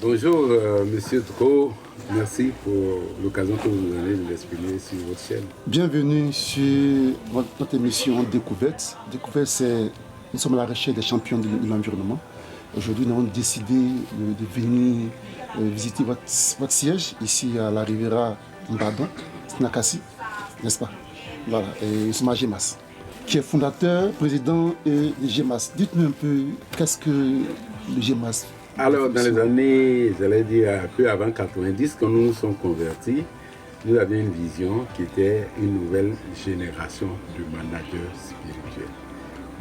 Bonjour, Monsieur Dro. Merci pour l'occasion que vous nous donnez de l'exprimer sur votre chaîne. Bienvenue sur notre émission Découverte. Découverte, nous sommes à la recherche des champions de l'environnement. Aujourd'hui, nous avons décidé de venir visiter votre siège ici à la Riviera Mbadon, Snakassi, n'est-ce pas? Voilà, et nous sommes à GEMAS, qui est fondateur, président de GEMAS. Dites-nous un peu, qu'est-ce que le GEMAS? Alors, dans les années, j'allais dire un peu avant 90, quand nous nous sommes convertis, nous avions une vision qui était une nouvelle génération de managers spirituels.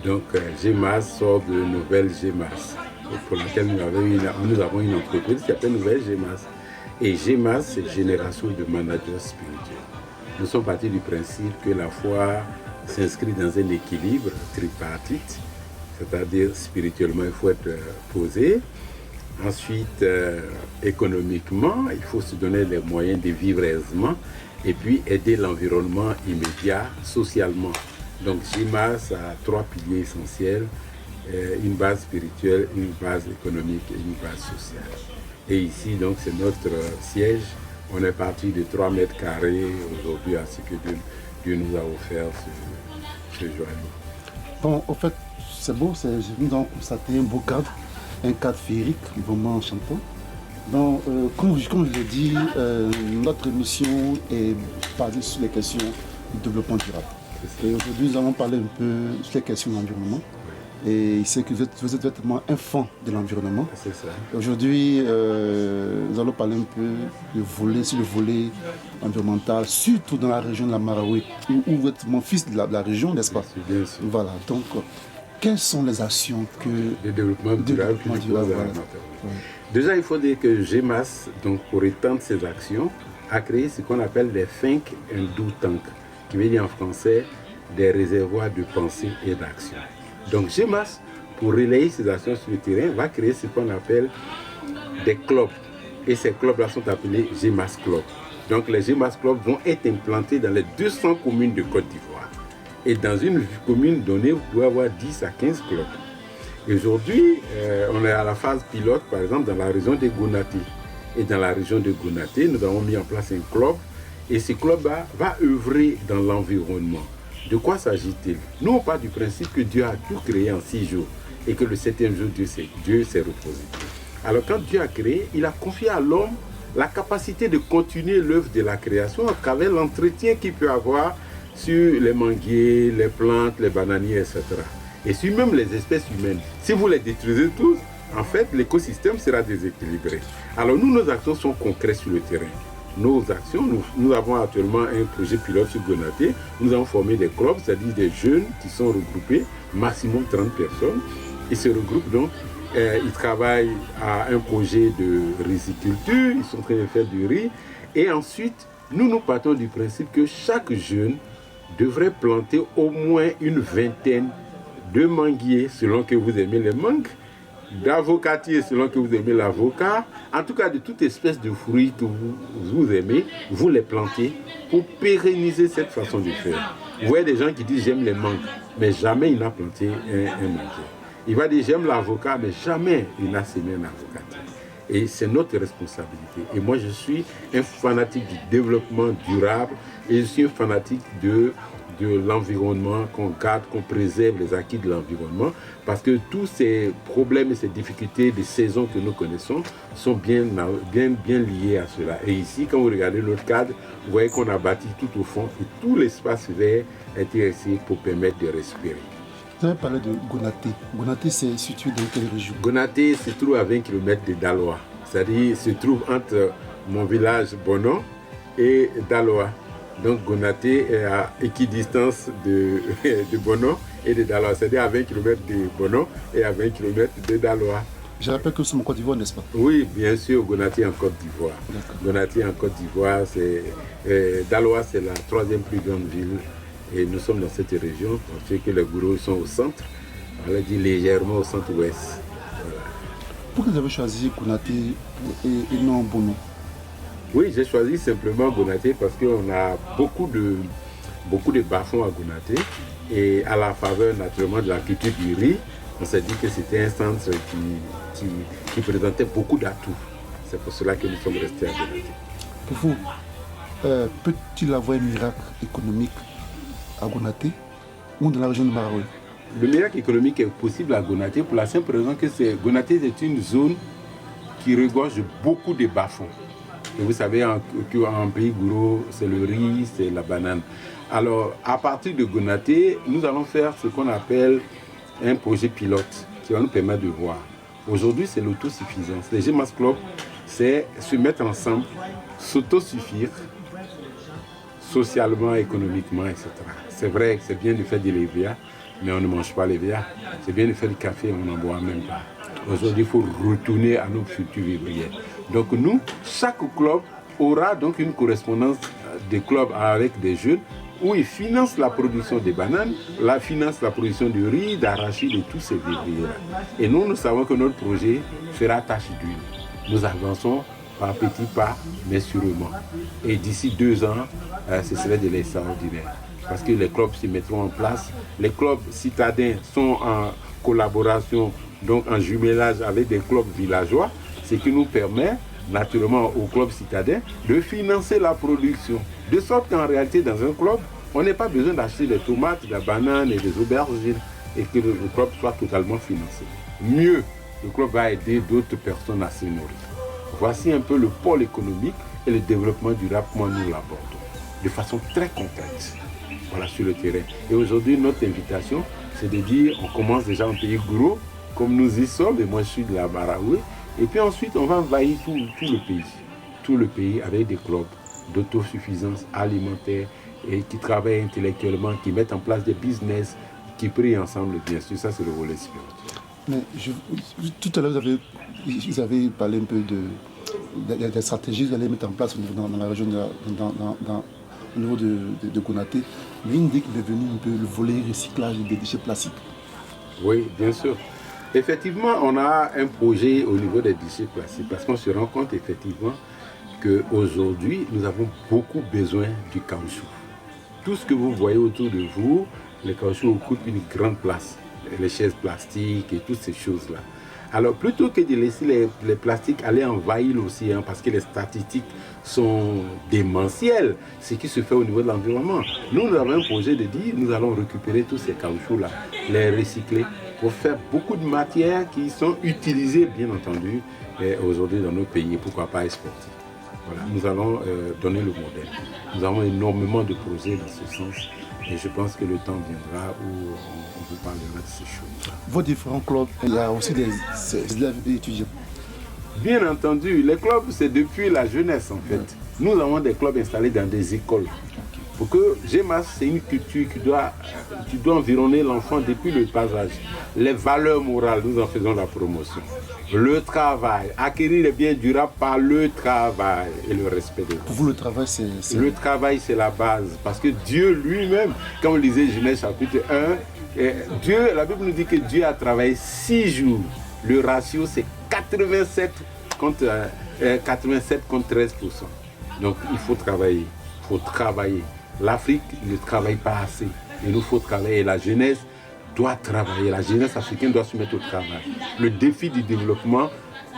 Donc, GEMAS sort de Nouvelle GEMAS, pour laquelle nous avons une entreprise qui s'appelle Nouvelle GEMAS. Et GEMAS, c'est Génération de Managers Spirituels. Nous sommes partis du principe que la foi s'inscrit dans un équilibre tripartite, c'est-à-dire spirituellement, il faut être posé. Ensuite, économiquement, il faut se donner les moyens de vivre aisément et puis aider l'environnement immédiat socialement. Donc, GEMAS a trois piliers essentiels, une base spirituelle, une base économique et une base sociale. Et ici, donc, c'est notre siège. On est parti de 3 mètres carrés aujourd'hui à ce que Dieu nous a offert ce joyau. Bon, en fait, c'est beau, nous avons constaté un beau cadre. Un cadre féerique, vraiment enchantant. Donc, comme je l'ai dit, notre émission est basée sur les questions du développement durable. Et aujourd'hui, nous allons parler un peu sur les questions de l'environnement. Et il sait que vous êtes vraiment un fan de l'environnement. C'est ça. Aujourd'hui, nous allons parler un peu sur le volet environnemental, surtout dans la région de la Marawi, où vous êtes mon fils de la région, n'est-ce pas? Bien sûr. Voilà, donc... Quelles sont les actions que... Le développement durable. Voilà. Déjà, il faut dire que GEMAS, donc, pour étendre ses actions, a créé ce qu'on appelle des Think and Do Tank, qui veut dire en français des réservoirs de pensée et d'action. Donc GEMAS, pour relayer ses actions sur le terrain, va créer ce qu'on appelle des clubs. Et ces clubs-là sont appelés GEMAS Clubs. Donc les GEMAS Clubs vont être implantés dans les 200 communes de Côte d'Ivoire. Et dans une commune donnée, vous pouvez avoir 10 à 15 clubs. Aujourd'hui, on est à la phase pilote, par exemple, dans la région de Gonaté. Et dans la région de Gonaté, nous avons mis en place un club. Et ce club-là va œuvrer dans l'environnement. De quoi s'agit-il? Nous, on part du principe que Dieu a tout créé en 6 jours. Et que le 7e jour, Dieu s'est reposé. Alors, quand Dieu a créé, il a confié à l'homme la capacité de continuer l'œuvre de la création à travers l'entretien qu'il peut avoir sur les manguiers, les plantes, les bananiers, etc. Et sur même les espèces humaines. Si vous les détruisez tous, en fait, l'écosystème sera déséquilibré. Alors nous, nos actions sont concrètes sur le terrain. Nos actions, nous avons actuellement un projet pilote sur Gonaté. Nous avons formé des clubs, c'est-à-dire des jeunes qui sont regroupés, maximum 30 personnes. Ils se regroupent donc, ils travaillent à un projet de riziculture, ils sont en train de faire du riz. Et ensuite, nous partons du principe que chaque jeune devrait planter au moins une vingtaine de manguiers selon que vous aimez les mangues, d'avocatiers selon que vous aimez l'avocat, en tout cas de toute espèce de fruits que vous aimez, vous les plantez pour pérenniser cette façon de faire. Vous voyez des gens qui disent j'aime les mangues, mais jamais il n'a planté un manguier. Il va dire j'aime l'avocat, mais jamais il n'a semé un avocatier. Et c'est notre responsabilité. Et moi, je suis un fanatique du développement durable et je suis un fanatique de l'environnement, qu'on garde, qu'on préserve les acquis de l'environnement, parce que tous ces problèmes et ces difficultés de saison que nous connaissons sont bien liés à cela. Et ici, quand vous regardez notre cadre, vous voyez qu'on a bâti tout au fond et tout l'espace vert a été resté pour permettre de respirer. Vous avez parlé de Gonaté. Gonaté, c'est situé dans quelle région? Gonaté se trouve à 20 km de Daloa. C'est-à-dire, se trouve entre mon village Bono et Daloa. Donc Gonaté est à équidistance de Bono et de Daloa. C'est-à-dire à 20 km de Bono et à 20 km de Daloa. Je rappelle que c'est en Côte d'Ivoire, n'est-ce pas? Oui, bien sûr, Gonaté en Côte d'Ivoire. Gonaté en Côte d'Ivoire, Daloa, c'est la 3e plus grande ville. Et nous sommes dans cette région, on sait que les gourous sont au centre, on l'a dit légèrement au centre-ouest. Voilà. Pourquoi vous avez choisi Gonaté et non Bono? Oui, j'ai choisi simplement Gonaté parce qu'on a beaucoup de bas-fonds à Gonaté. Et à la faveur naturellement de la culture du riz, on s'est dit que c'était un centre qui présentait beaucoup d'atouts. C'est pour cela que nous sommes restés à Gonaté. Pour vous, peut-il avoir un miracle économique à Gonaté ou dans la région de Marawi? Le miracle économique est possible à Gonaté pour la simple raison que Gonaté est une zone qui regorge beaucoup de bas-fonds. Et vous savez qu'en pays gouro, c'est le riz, c'est la banane. Alors, à partir de Gonaté, nous allons faire ce qu'on appelle un projet pilote qui va nous permettre de voir. Aujourd'hui, c'est l'autosuffisance. Les GMAS Club, c'est se mettre ensemble, s'autosuffire socialement, économiquement, etc. C'est vrai que c'est bien de faire des lévias, mais on ne mange pas les lévias. C'est bien de faire du café, on n'en boit même pas. Aujourd'hui, il faut retourner à nos cultures vivrières. Donc nous, chaque club aura donc une correspondance des clubs avec des jeunes où ils financent la production des bananes, financent la production de riz, d'arachide et tous ces vivriers-là. Et nous savons que notre projet fera tâche d'huile. Nous avançons par petits pas, mais sûrement. Et d'ici 2 ans, ce serait de l'extraordinaire. Parce que les clubs se mettront en place. Les clubs citadins sont en collaboration, donc en jumelage avec des clubs villageois, ce qui nous permet, naturellement, aux clubs citadins, de financer la production. De sorte qu'en réalité, dans un club, on n'a pas besoin d'acheter des tomates, des bananes et des aubergines et que le club soit totalement financé. Mieux, le club va aider d'autres personnes à se nourrir. Voici un peu le pôle économique et le développement durable, comment nous l'abordons, de façon très concrète, voilà, sur le terrain. Et aujourd'hui, notre invitation, c'est de dire, on commence déjà en pays gros, comme nous y sommes, et moi je suis de la Marawi, et puis ensuite on va envahir tout le pays avec des clubs d'autosuffisance alimentaire et qui travaillent intellectuellement, qui mettent en place des business, qui prient ensemble, bien sûr, ça c'est le volet spirituel. Mais tout à l'heure, vous avez parlé un peu des stratégies que vous allez mettre en place dans la région, au niveau de Gonaté. Mais une idée qui est venue un peu le volet recyclage des déchets plastiques. Oui, bien sûr. Effectivement, on a un projet au niveau des déchets plastiques parce qu'on se rend compte effectivement qu'aujourd'hui, nous avons beaucoup besoin du caoutchouc. Tout ce que vous voyez autour de vous, le caoutchouc occupe une grande place. Les chaises plastiques et toutes ces choses-là. Alors, plutôt que de laisser les plastiques aller envahir l'océan, parce que les statistiques sont démentielles, ce qui se fait au niveau de l'environnement, nous avons un projet de dire, nous allons récupérer tous ces caoutchoucs-là, les recycler, pour faire beaucoup de matières qui sont utilisées, bien entendu, aujourd'hui dans nos pays, et pourquoi pas exporter. Voilà, nous allons donner le modèle. Nous avons énormément de projets dans ce sens. Et je pense que le temps viendra où on vous parlera de ces choses. Vos différents clubs, il y a aussi des élèves et étudiants. Bien entendu, les clubs, c'est depuis la jeunesse en fait. Nous avons des clubs installés dans des écoles. Pour que GMAS, c'est une culture qui doit environner l'enfant depuis le bas âge. Les valeurs morales, nous en faisons la promotion. Le travail, acquérir les biens durables par le travail et le respect des autres. Pour vous, le travail, c'est... Le travail, c'est la base. Parce que Dieu lui-même, comme on lisait Genèse chapitre 1, la Bible nous dit que Dieu a travaillé 6 jours. Le ratio, c'est 87 contre 13%. Donc, il faut travailler. Il faut travailler. L'Afrique ne travaille pas assez. Il nous faut travailler. La jeunesse doit travailler. La jeunesse africaine doit se mettre au travail. Le défi du développement,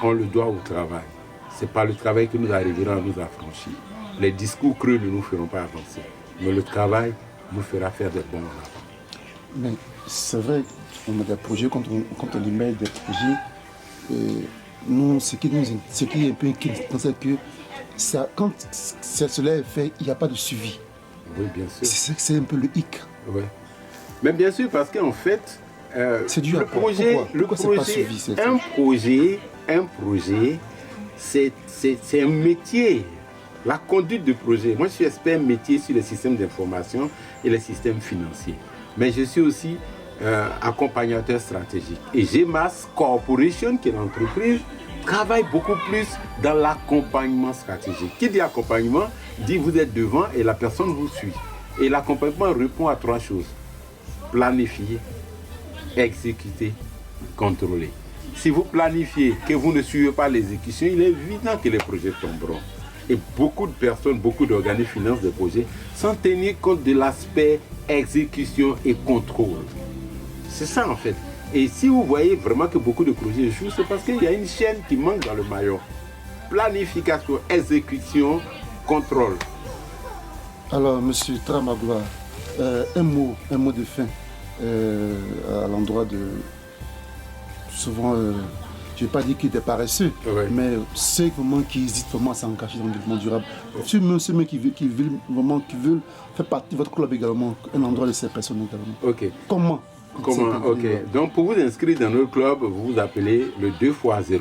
on le doit au travail. Ce n'est pas le travail que nous arriverons à nous affranchir. Les discours creux ne nous feront pas avancer. Mais le travail nous fera faire des bons en avant. Mais c'est vrai, on a des projets, quand on y met des projets, nous, ce qui est un peu inquiétant, c'est que quand cela est fait, il n'y a pas de suivi. Oui, bien sûr. C'est un peu le hic. Oui. Mais bien sûr, parce qu'en fait, c'est dû à quoi? Pourquoi c'est pas suivi, un projet, c'est un métier. La conduite de projet. Moi, je suis expert métier sur les systèmes d'information et les systèmes financiers. Mais je suis aussi accompagnateur stratégique. Et GMAS Corporation, qui est l'entreprise, travaille beaucoup plus dans l'accompagnement stratégique. Qui dit accompagnement, dit vous êtes devant et la personne vous suit. Et l'accompagnement répond à 3 choses. Planifier, exécuter, contrôler. Si vous planifiez que vous ne suivez pas l'exécution, il est évident que les projets tomberont. Et beaucoup de personnes, beaucoup d'organismes financent des projets sans tenir compte de l'aspect exécution et contrôle. C'est ça en fait. Et si vous voyez vraiment que beaucoup de projets échouent, c'est parce qu'il y a une chaîne qui manque dans le maillot. planification, exécution, contrôle. Alors, M. Tramagloire, un mot de fin à l'endroit de... Souvent, je ne vais pas dire qu'il est paresseux, mais ceux vraiment qui hésitent vraiment à s'engager dans le développement durable, ceux qui veulent faire partie de votre club également, un endroit de ces personnes également. Ok. Comment? Ok. Donc pour vous inscrire dans notre club, vous vous appelez le 2 x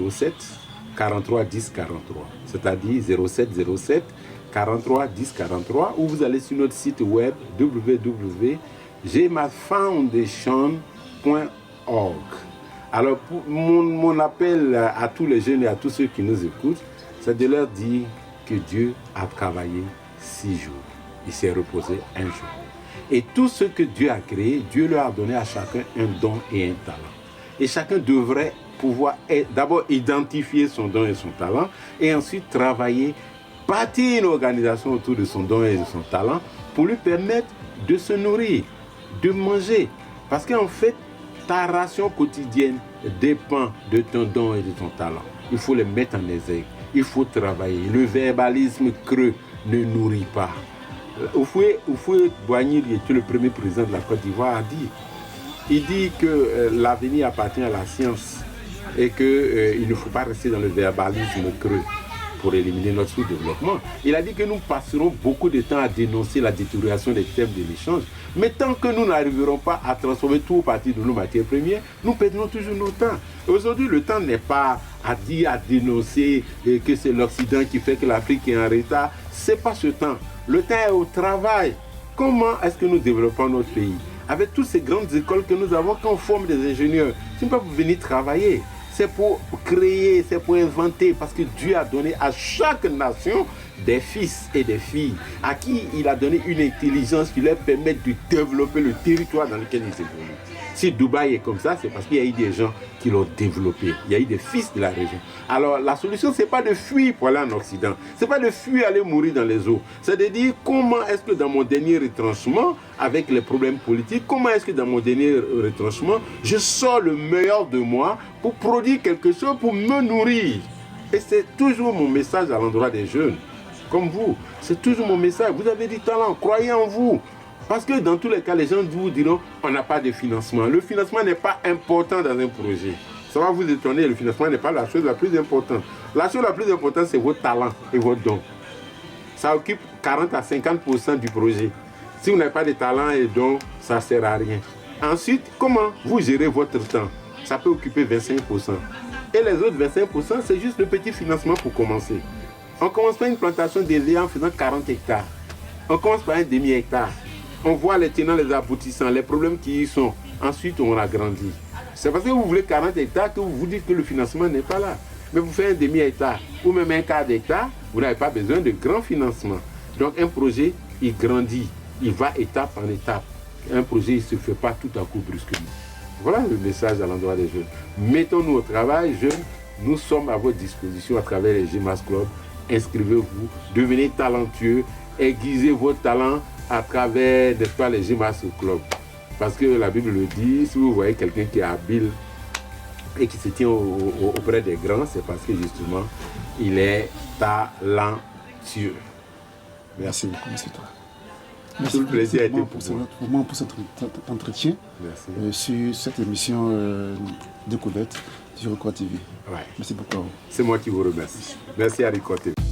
07 43 10 43. C'est-à-dire 07 07 43 10 43, ou vous allez sur notre site web www.gmasfoundation.org. Alors mon appel à tous les jeunes et à tous ceux qui nous écoutent, c'est de leur dire que Dieu a travaillé 6 jours. Il s'est reposé un jour. Et tout ce que Dieu a créé, Dieu leur a donné à chacun un don et un talent. Et chacun devrait pouvoir d'abord identifier son don et son talent, et ensuite travailler, bâtir une organisation autour de son don et de son talent pour lui permettre de se nourrir, de manger. Parce qu'en fait, ta ration quotidienne dépend de ton don et de ton talent. Il faut les mettre en exergue. Il faut travailler. Le verbalisme creux ne nourrit pas. Houphouët-Boigny, qui était le premier président de la Côte d'Ivoire, a dit, il dit que l'avenir appartient à la science et qu'il ne faut pas rester dans le verbalisme creux pour éliminer notre sous-développement. Il a dit que nous passerons beaucoup de temps à dénoncer la détérioration des termes de l'échange, mais tant que nous n'arriverons pas à transformer tout partir de nos matières premières, nous perdrons toujours notre temps. Aujourd'hui, le temps n'est pas à dire, à dénoncer que c'est l'Occident qui fait que l'Afrique est en retard. C'est pas ce temps. Le temps est au travail. Comment est-ce que nous développons notre pays? Avec toutes ces grandes écoles que nous avons, quand on forme des ingénieurs, ce n'est pas pour venir travailler. C'est pour créer, c'est pour inventer, parce que Dieu a donné à chaque nation des fils et des filles à qui il a donné une intelligence qui leur permet de développer le territoire dans lequel ils évoluent. Si Dubaï est comme ça, c'est parce qu'il y a eu des gens qui l'ont développé. Il y a eu des fils de la région. Alors la solution, ce n'est pas de fuir pour aller en Occident. Ce n'est pas de fuir aller mourir dans les eaux. C'est de dire comment est-ce que dans mon dernier retranchement, avec les problèmes politiques, comment est-ce que dans mon dernier retranchement, je sors le meilleur de moi pour produire quelque chose, pour me nourrir. Et c'est toujours mon message à l'endroit des jeunes, comme vous. C'est toujours mon message. Vous avez du talent, croyez en vous. Parce que dans tous les cas, les gens vous diront on n'a pas de financement. Le financement n'est pas important dans un projet. Ça va vous étonner, le financement n'est pas la chose la plus importante. La chose la plus importante, c'est votre talent et votre don. Ça occupe 40 à 50% du projet. Si vous n'avez pas de talent et de don, ça ne sert à rien. Ensuite, comment vous gérez votre temps? Ça peut occuper 25%. Et les autres 25%, c'est juste le petit financement pour commencer. On commence par une plantation d'élevage en faisant 40 hectares. On commence par un demi-hectare. On voit les tenants, les aboutissants, les problèmes qui y sont. Ensuite, on agrandit. C'est parce que vous voulez 40 hectares que vous vous dites que le financement n'est pas là. Mais vous faites un demi-hectare ou même un quart d'hectare, vous n'avez pas besoin de grand financement. Donc un projet, il grandit, il va étape en étape. Un projet, il ne se fait pas tout à coup brusquement. Voilà le message à l'endroit des jeunes. Mettons-nous au travail, jeunes. Nous sommes à votre disposition à travers les GMAS Club. Inscrivez-vous, devenez talentueux, aiguisez vos talents à travers, n'est-ce pas, les GMAS Club. Parce que la Bible le dit, si vous voyez quelqu'un qui est habile et qui se tient auprès des grands, c'est parce que justement, il est talentueux. Merci beaucoup, M. Tra. Tout le plaisir a été pour moi. Pour cet entretien sur cette émission découverte sur Record TV. Ouais. Merci beaucoup à vous. C'est moi qui vous remercie. Merci à Record TV.